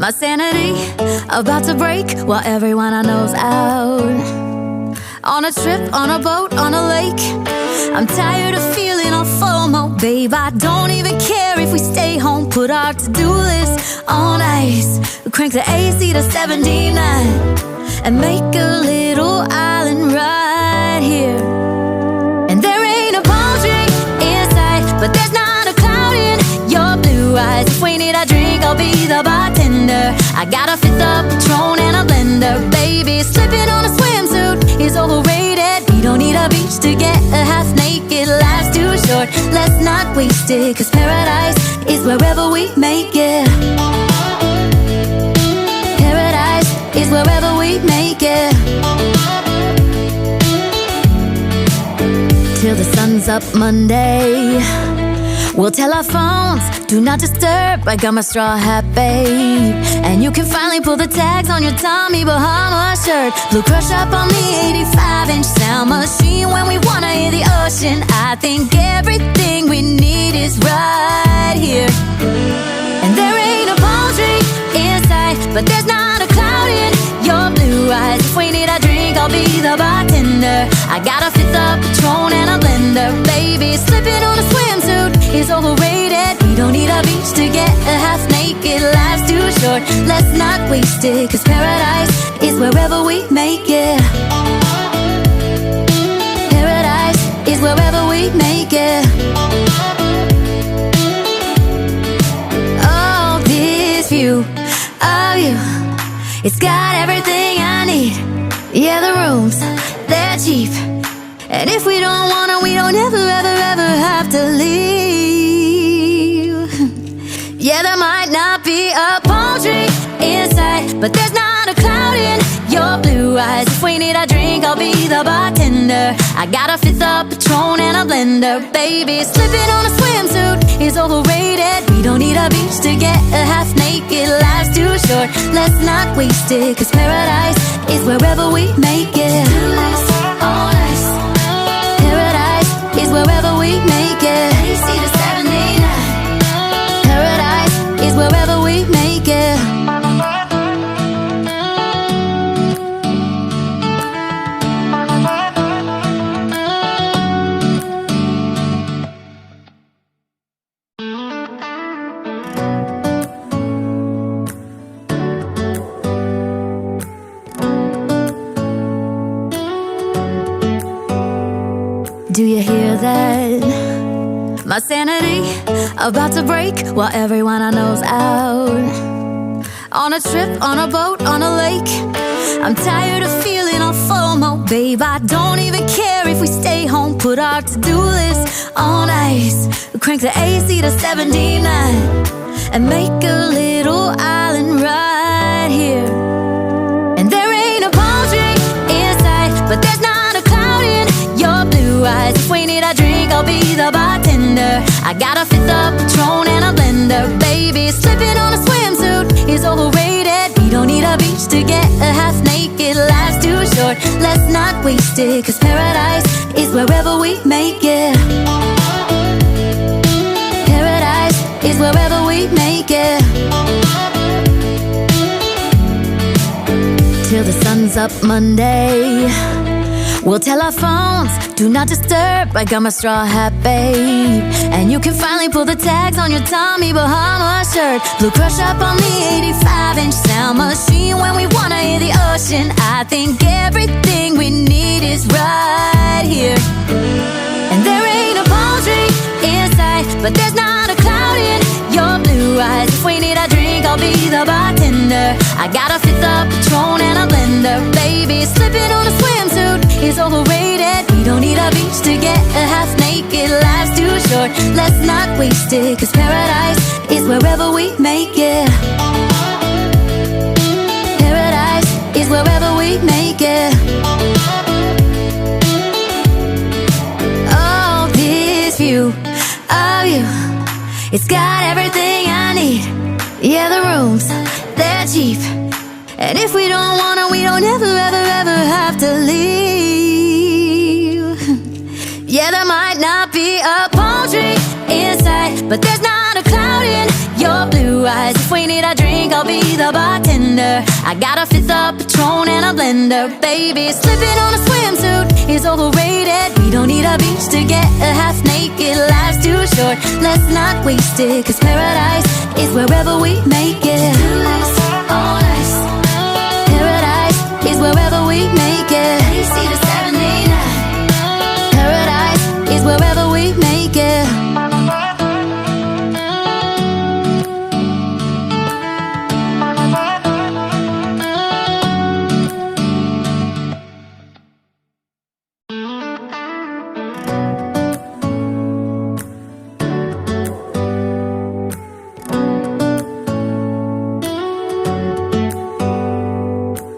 My sanity about to break while everyone I know's out. On a trip, on a boat, on a lake. I'm tired of feeling all FOMO, babe. I don't even care if we stay home. Put our to-do list on ice. Crank the AC to 79 and make a little island right here. And there ain't a palm tree in sight, but there's not a cloud in your blue eyes. If we need a drink, I'll be the bartender. I got a fifth of Patron and a blender. Baby, slipping on a swimsuit is overrated. We don't need a beach to get a half naked. Life's too short, let's not waste it. Cause paradise is wherever we make it. Paradise is wherever we make it. Till the sun's up Monday, we'll tell our phones, do not disturb. I got my straw hat, babe. And you can finally pull the tags on your Tommy Bahama shirt. Blue crush up on the 85-inch sound machine. When we wanna hear the ocean, I think everything we need is right here. And there ain't a palm tree in sight, but there's not a cloud in your blue eyes. If we need a drink, I'll be the bartender. I got a fifth of Patron and a blender. Baby, slipping on a swimsuit is overrated. We don't need a beach to get a half naked. Life's too short, let's not waste it. Cause paradise is wherever we make it. Paradise is wherever we make it. Oh, this view of you, it's got everything I need. Yeah, the rooms, they're cheap. And if we don't wanna, we don't ever, ever, ever have to leave. Yeah, there might not be a palm tree in sight, but there's not a cloud in your blue eyes. If we need a drink, I'll be the bartender. I got a fifth of Patron and a blender. Baby, slipping on a swimsuit is overrated. We don't need a beach to get a half naked. Life's too short, let's not waste it. Cause paradise is wherever we make it. On ice. Paradise is wherever we make it. AC to 79. Paradise is wherever we make it. Do you hear that? My sanity about to break while everyone I know's out. On a trip, on a boat, on a lake. I'm tired of feeling all FOMO, babe. I don't even care if we stay home. Put our to-do list on ice. Crank the AC to 79 and make a little island right here. And there ain't a palm tree in sight, but there's not a cloud in your blue eyes. If we need a drink, I'll be the bartender. I got a fifth of Patron and a blender. Baby, slipping on a swimsuit is overrated. We don't need a beach to get a half naked. Life's too short, let's not waste it. Cause paradise is wherever we make it. Paradise is wherever we make it. Till the sun's up Monday, we'll tell our phones, do not disturb. I got my straw hat, babe. And you can finally pull the tags on your Tommy Bahama shirt. Blue crush up on the 85-inch sound machine. When we wanna hear the ocean, I think everything we need is right here. And there ain't a palm tree in sight, but there's not a cloud in your blue eyes. If we need a drink, I'll be the bartender. I got a fifth of Patron and a blender. Baby, slipping on a swimsuit is overrated. We don't need a beach to get a half naked. Life's too short, let's not waste it. Cause paradise is wherever we make it. Paradise is wherever we make it. Oh, this view of you, it's got everything I need. Yeah, the rooms, they're cheap. And if we don't wanna, we don't ever, ever, ever have to leave. Yeah, there might not be a palm tree in sight, but there's not a cloud in your blue eyes. If we need a drink, I'll be the bartender. bartender. I got a fifth of Patron and a blender. Baby, slipping on a swimsuit is overrated. We don't need a beach to get a half naked. Life's too short, let's not waste it. Cause paradise is wherever we make it. Oh, nice. Paradise is wherever we make it. AC to 79. Paradise is wherever we make it.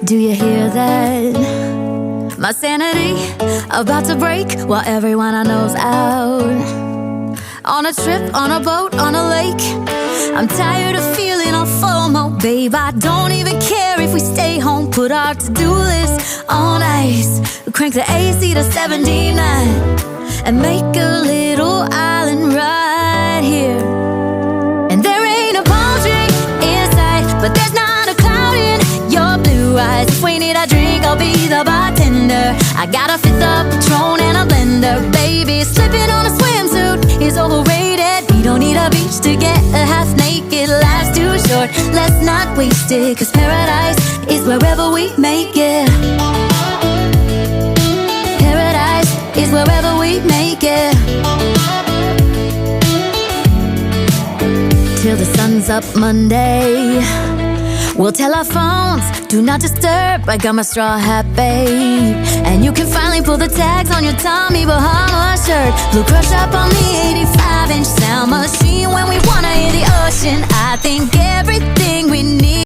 Do you hear that? My sanity about to break while everyone I know's out. On a trip, on a boat, on a lake. I'm tired of feeling all FOMO, babe. I don't even care if we stay home. Put our to-do list on ice. Crank the AC to 79 and make a little island right here. And there ain't a palm tree in sight, but there's not a cloud in your blue eyes. If we need a drink, I'll be the bartender. I got a fifth of Patron and a blender. Baby, slipping on a swimsuit is overrated. We don't need a beach to get a half naked. Life's too short, let's not waste it. Cause paradise is wherever we make it. Paradise is wherever we make it. Till the sun's up Monday, we'll tell our phones, do not disturb. I got my straw hat, babe. And you can finally pull the tags on your Tommy Bahama shirt. Blue crush up on the 85-inch sound machine when we wanna hear the ocean.